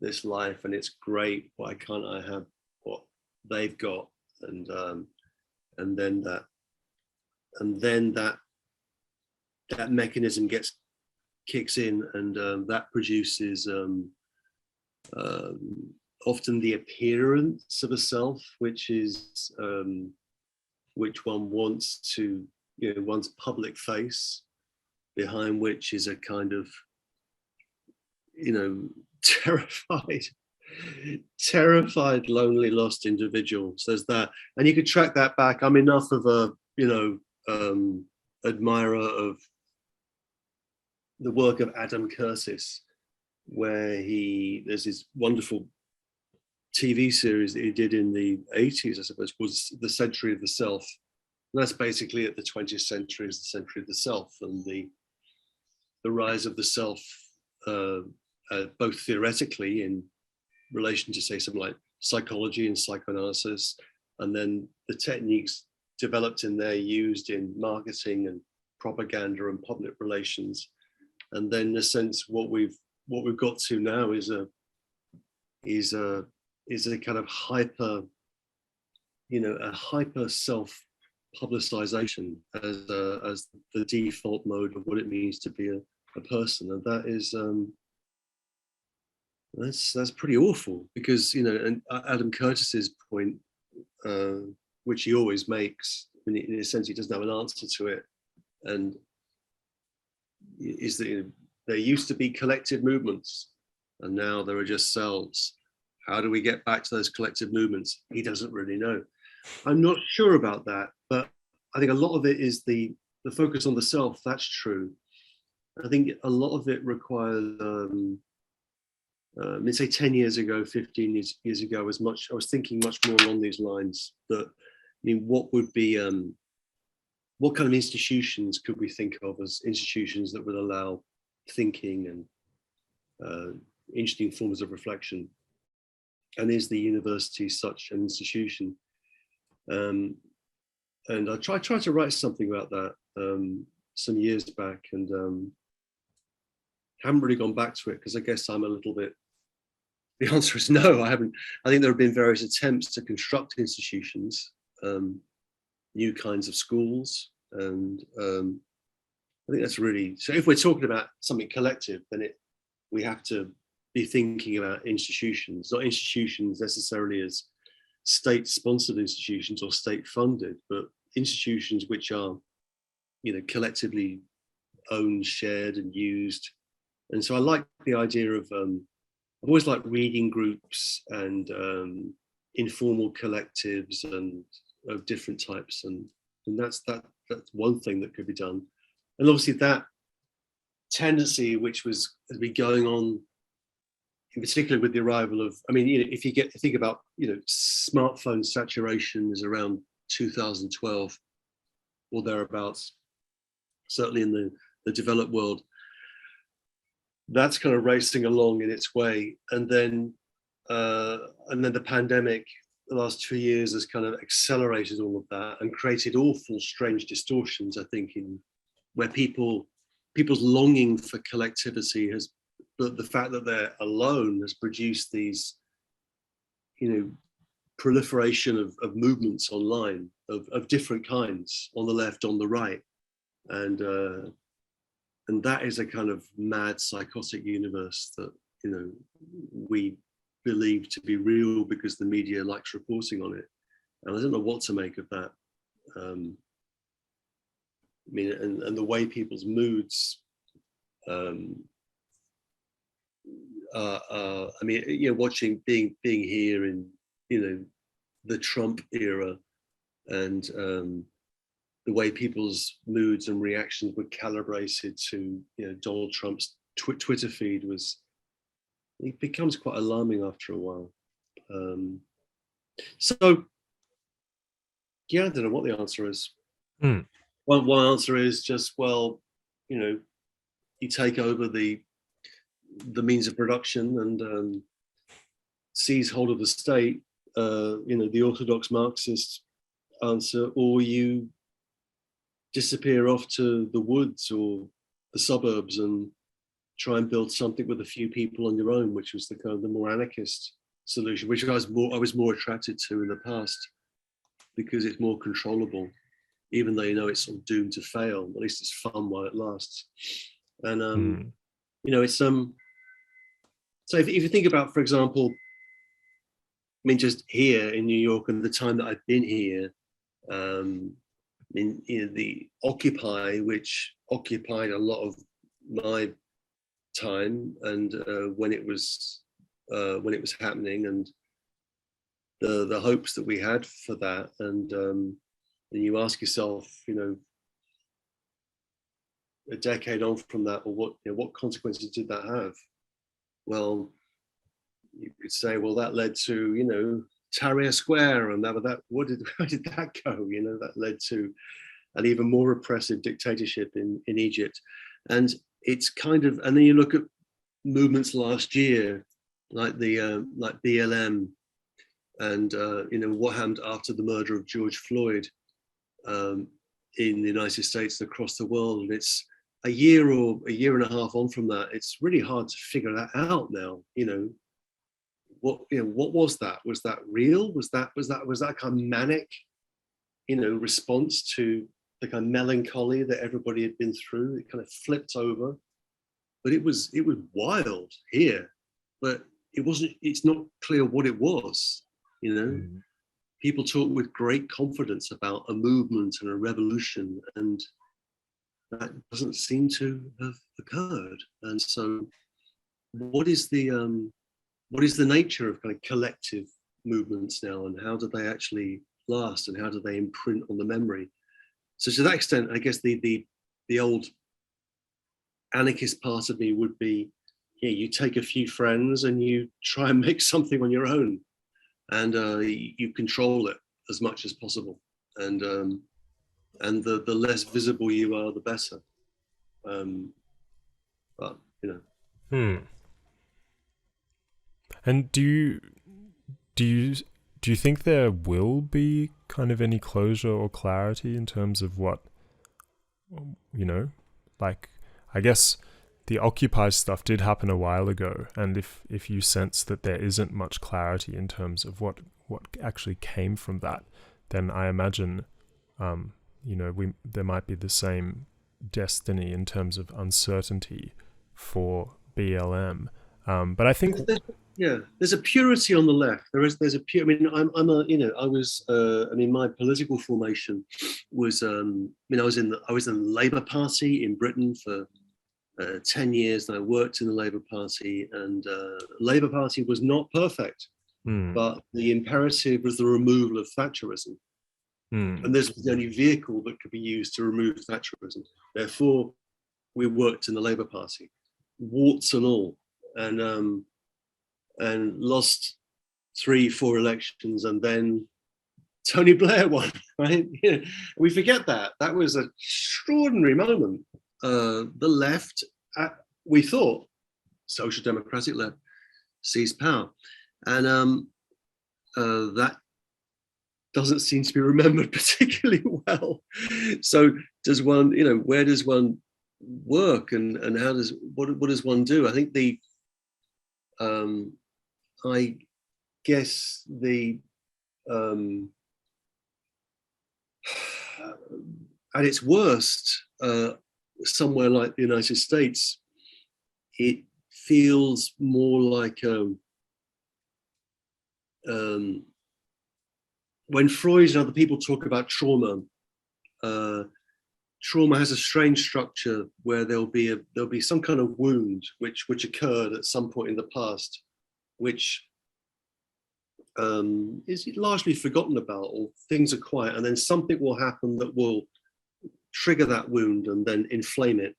this life and it's great. Why can't I have what they've got? And then that mechanism kicks in, and that produces often the appearance of a self, which one wants to, one's public face, behind which is a kind of, terrified, lonely, lost individual. So there's that, and you could track that back. I'm enough of a, admirer of the work of Adam Curtis, where there's this wonderful TV series that he did in the 80s, I suppose, was The Century of the Self. And that's basically at the 20th century is the century of the self, and the rise of the self, both theoretically in relation to, say, something like psychology and psychoanalysis, and then the techniques developed in there used in marketing and propaganda and public relations. And then, in a sense, what we've got to now is a kind of hyper self publicization as the default mode of what it means to be a person, and that is that's pretty awful, because and Adam Curtis's point, which he always makes, in a sense he doesn't have an answer to it, and is that there used to be collective movements and now there are just cells. How do we get back to those collective movements? He doesn't really know. I'm not sure about that, but I think a lot of it is the focus on the self. That's true. I think a lot of it requires, say 10 years ago, 15 years ago, I was thinking much more along these lines, that, what would be, what kind of institutions could we think of as institutions that would allow thinking and interesting forms of reflection? And is the university such an institution? And I tried to write something about that some years back, and haven't really gone back to it because I guess I'm a little bit The answer is no, I haven't. I think there have been various attempts to construct institutions, new kinds of schools, and I think that's really, so if we're talking about something collective, then we have to be thinking about institutions, not institutions necessarily as state-sponsored institutions or state-funded, but institutions which are, collectively owned, shared, and used. And so I like the idea of, I've always liked reading groups and informal collectives and of different types, and that's one thing that could be done. And obviously that tendency, which has been going on, in particular with the arrival of, if you think about, smartphone saturation is around 2012 or thereabouts, certainly in the developed world. That's kind of racing along in its way, and then the pandemic, the last 2 years, has kind of accelerated all of that and created awful, strange distortions. I think in where people's longing for collectivity has, but the fact that they're alone has produced these, proliferation of movements online of different kinds, on the left, on the right, and that is a kind of mad, psychotic universe that, we believe to be real because the media likes reporting on it. And I don't know what to make of that. And the way people's moods, watching, being here in, the Trump era, and the way people's moods and reactions were calibrated to, Donald Trump's Twitter feed it becomes quite alarming after a while. So, yeah, I don't know what the answer is. One answer is just, well, you take over the means of production and seize hold of the state, the orthodox Marxist answer, or you disappear off to the woods or the suburbs and try and build something with a few people on your own, which was the kind of the more anarchist solution, which I was more attracted to in the past, because it's more controllable, even though it's sort of doomed to fail. At least it's fun while it lasts. And it's so if you think about, for example, just here in New York and the time that I've been here, the Occupy, which occupied a lot of my time, and when it was happening, and the hopes that we had for that, and you ask yourself, a decade on from that, well, what consequences did that have? Well, you could say, well, that led to Tahrir Square, and where did that go? That led to an even more repressive dictatorship in Egypt. And it's kind of, and then you look at movements last year, like the like BLM, and what happened after the murder of George Floyd in the United States and across the world. And it's a year or a year and a half on from that. It's really hard to figure that out now. What was that? Was that real? Was that kind of manic, response to the kind of melancholy that everybody had been through? It kind of flipped over, but it was wild here, but it's not clear what it was. People talk with great confidence about a movement and a revolution, and that doesn't seem to have occurred. And so what is the nature of kind of collective movements now, and how do they actually last, and how do they imprint on the memory? So to that extent, I guess the old anarchist part of me would be, you take a few friends and you try and make something on your own, and you control it as much as possible, and the less visible you are, the better. But And do you think there will be kind of any closure or clarity in terms of what, like, I guess the Occupy stuff did happen a while ago, and if you sense that there isn't much clarity in terms of what actually came from that, then I imagine, there might be the same destiny in terms of uncertainty for BLM. But I think there's a purity on the left. There's a pure. I mean, my political formation was. I was in the Labour Party in Britain for 10 years, and I worked in the Labour Party, and Labour Party was not perfect, but the imperative was the removal of Thatcherism. And this was the only vehicle that could be used to remove Thatcherism. Therefore, we worked in the Labour Party, warts and all, and lost 3-4 elections, and then Tony Blair won. Right? We forget that. That was an extraordinary moment. The left, we thought, social democratic left, seized power, and that doesn't seem to be remembered particularly well. So does one, where does one work, and how does what does one do? I think I guess at its worst, somewhere like the United States, it feels more like when Freud and other people talk about trauma, trauma has a strange structure where there'll be some kind of wound which occurred at some point in the past, which is largely forgotten about, or things are quiet, and then something will happen that will trigger that wound and then inflame it.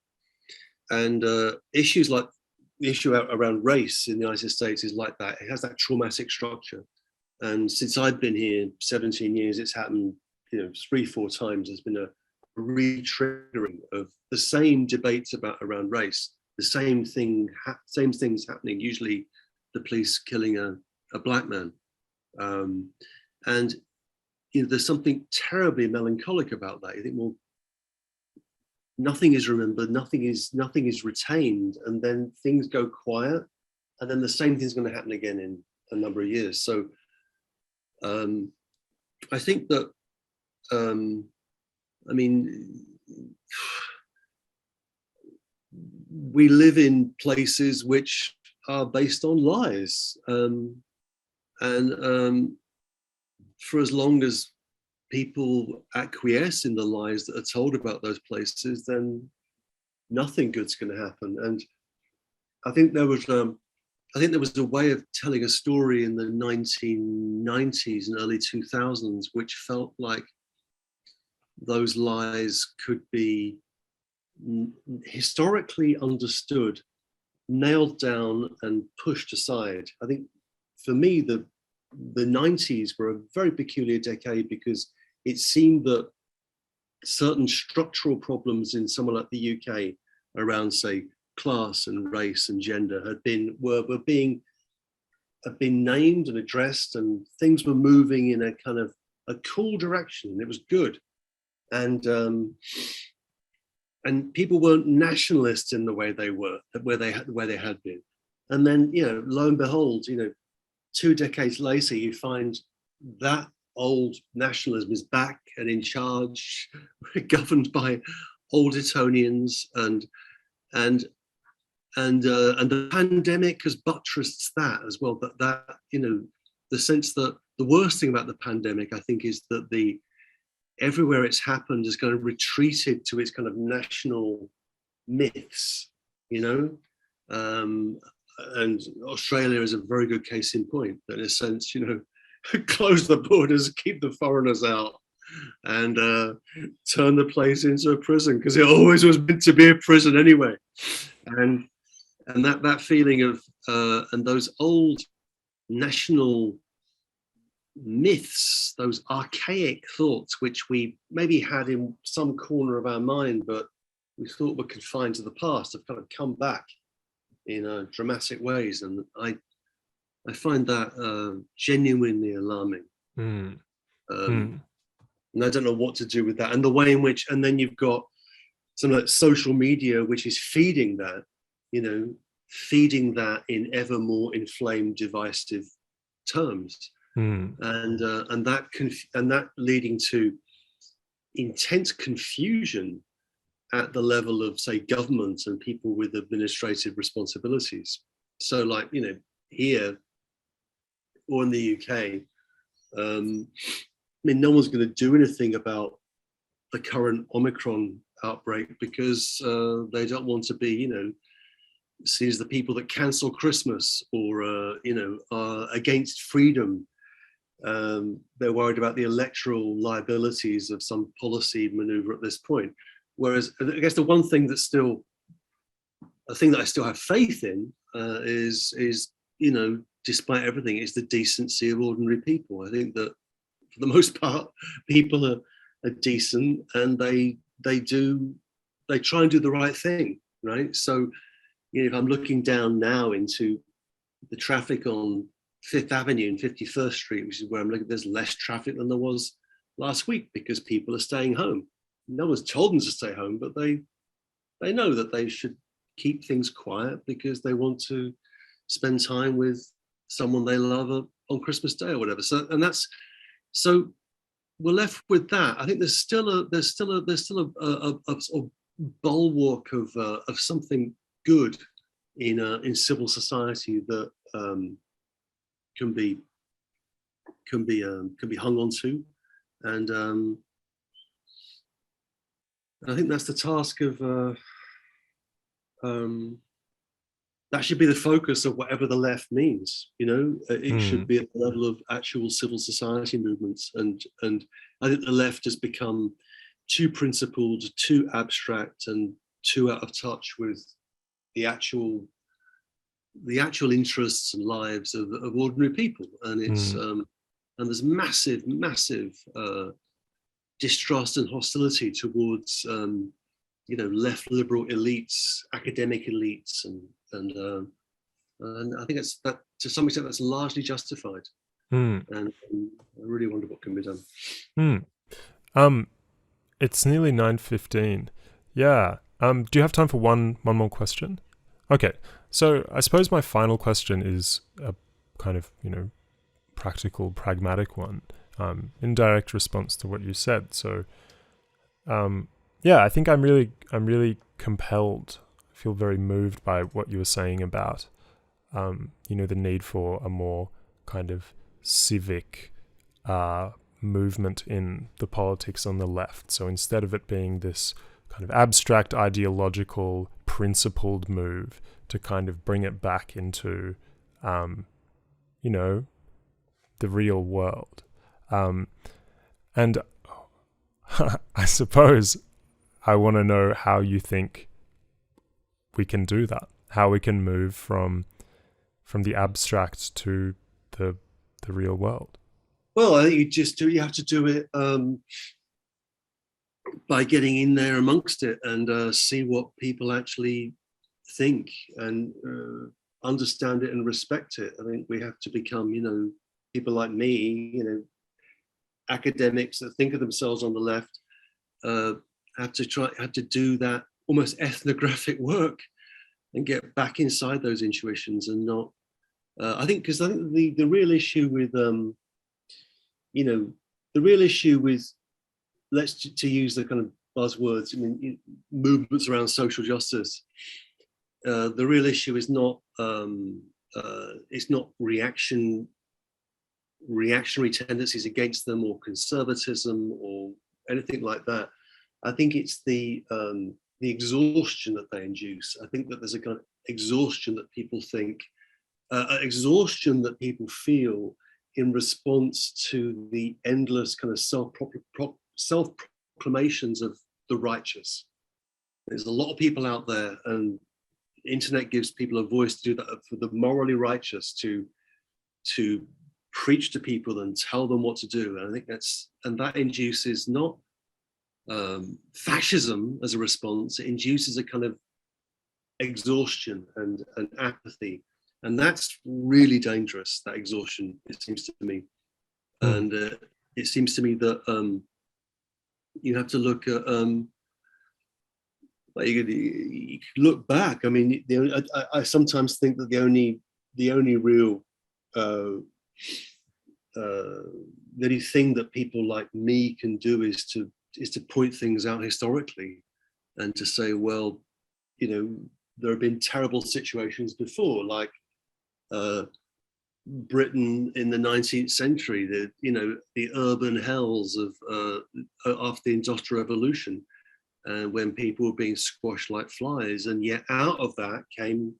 And issues like the issue around race in the United States is like that. It has that traumatic structure. And since I've been here 17 years, it's happened 3-4 times. There's been a re-triggering of the same debates around race, the same things happening, usually the police killing a black man. And there's something terribly melancholic about that. You think, well, nothing is remembered, nothing is retained, and then things go quiet, and then the same thing's going to happen again in a number of years. So I think that we live in places which are based on lies, and for as long as people acquiesce in the lies that are told about those places, then nothing good's going to happen. And I think there was a way of telling a story in the 1990s and early 2000s which felt like those lies could be historically understood, nailed down, and pushed aside. I think for me, the 90s were a very peculiar decade because it seemed that certain structural problems in somewhere like the UK around, say, class and race and gender had been named and addressed, and things were moving in a kind of a cool direction. It was good, and people weren't nationalists in the way they were, where they had been. And then, lo and behold, 2 decades later, you find that old nationalism is back and in charge, governed by old Etonians, and the pandemic has buttressed that as well. But that the sense that the worst thing about the pandemic, I think, is that everywhere it's happened has kind of retreated to its kind of national myths, and Australia is a very good case in point. That in a sense, close the borders, keep the foreigners out, and turn the place into a prison, because it always was meant to be a prison anyway. And that feeling of and those old national myths, those archaic thoughts which we maybe had in some corner of our mind, but we thought were confined to the past, have kind of come back in dramatic ways, and I find that genuinely alarming. And I don't know what to do with that, and the way in which, and then you've got some like social media which is feeding that, feeding that in ever more inflamed, divisive terms, and that leading to intense confusion at the level of, say, government and people with administrative responsibilities. So, like, here or in the UK, no one's going to do anything about the current Omicron outbreak because they don't want to be, seen as the people that cancel Christmas or, are against freedom. They're worried about the electoral liabilities of some policy maneuver at this point. Whereas I guess the one thing that's still a thing that I still have faith in is, despite everything, is the decency of ordinary people. I think that for the most part, people are decent, and they try and do the right thing, right? So, if I'm looking down now into the traffic on Fifth Avenue and 51st Street, which is where I'm looking, there's less traffic than there was last week because people are staying home. No one's told them to stay home, but they know that they should keep things quiet because they want to spend time with someone they love on Christmas Day or whatever. So we're left with that. I think there's still a sort of bulwark of something good in civil society that can be hung on to, and I think that's the task of that should be the focus of whatever the left means. It should be at the level of actual civil society movements, and I think the left has become too principled, too abstract, and too out of touch with the actual interests and lives of ordinary people. And it's and there's massive distrust and hostility towards left liberal elites, academic elites, and I think that to some extent that's largely justified. And I really wonder what can be done. It's nearly 9:15. Yeah. Do you have time for one more question? Okay. So I suppose my final question is a kind of, practical, pragmatic one, in direct response to what you said. So, I think I'm really compelled. I feel very moved by what you were saying about, the need for a more kind of civic movement in the politics on the left. So instead of it being this kind of abstract, ideological, principled move, to kind of bring it back into, the real world. And I suppose I want to know how you think we can do that, how we can move from the abstract to the real world. Well, I think you have to do it by getting in there amongst it and see what people actually think and understand it and respect it. I think we have to become, people like me, academics that think of themselves on the left, have to do that almost ethnographic work and get back inside those intuitions and not. I think the real issue with, to use the kind of buzzwords, movements around social justice. The real issue is not it's not reactionary tendencies against them or conservatism or anything like that. I think it's the exhaustion that they induce. I think that there's a kind of exhaustion that people feel in response to the endless kind of self-proclamations of the righteous. There's a lot of people out there, and the internet gives people a voice to do that, for the morally righteous to preach to people and tell them what to do. And I think that induces not fascism as a response. It induces a kind of exhaustion and apathy, and that's really dangerous. That exhaustion, it seems to me, and it seems to me that you have to look at Like you could look back. I mean, I sometimes think that the only real the only thing that people like me can do is to point things out historically, and to say, well, there have been terrible situations before, like Britain in the 19th century, the urban hells of after the Industrial Revolution, when people were being squashed like flies, and yet out of that came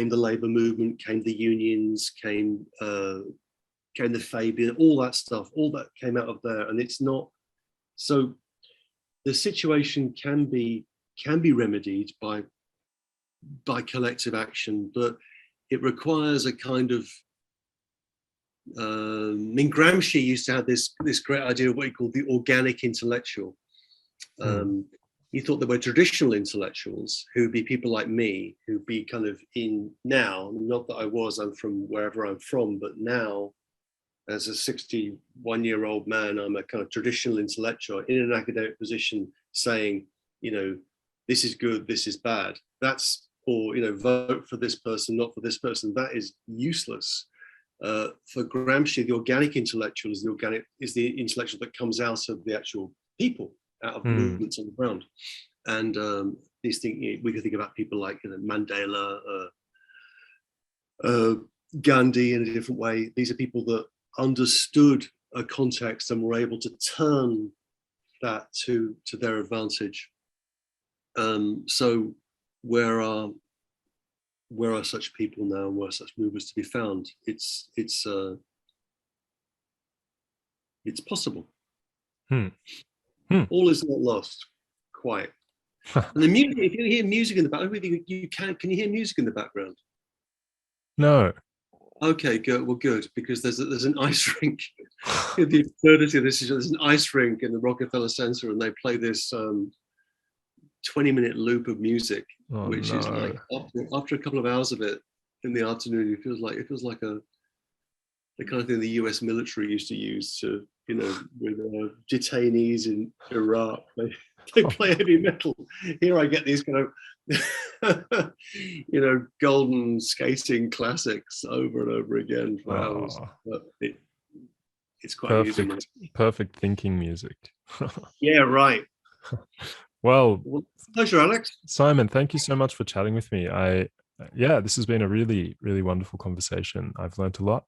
the labour movement, came the unions, came the Fabian, all that stuff, all that came out of there. And it's not so. The situation can be remedied by collective action, but it requires a kind of. Gramsci used to have this great idea of what he called the organic intellectual. He thought there were traditional intellectuals who'd be people like me, who'd be kind of in now. Not that I'm from wherever I'm from, but now, as a 61-year-old man, I'm a kind of traditional intellectual in an academic position, saying, this is good, this is bad. That's, or vote for this person, not for this person. That is useless. For Gramsci, the organic intellectual is the intellectual that comes out of the actual people, out of movements on the ground. And these things, we can think about people like Mandela, Gandhi in a different way. These are people that understood a context and were able to turn that to their advantage. So where are such people now, and where are such movements to be found? It's possible. All is not lost, quite. And the music, if you hear music in the background, can you hear music in the background? No. Okay, good. Well, good, because there's an ice rink. The absurdity of this is there's an ice rink in the Rockefeller Center, and they play this 20-minute loop of music, which is like after a couple of hours of it in the afternoon, it feels like the kind of thing the US military used to use to, with detainees in Iraq. They play heavy metal. Here I get these kind of, golden skating classics over and over again for hours. But it's quite amusing. Perfect thinking music. Yeah, right. Well, pleasure, Aleks. Simon, thank you so much for chatting with me. This has been a really, really wonderful conversation. I've learned a lot.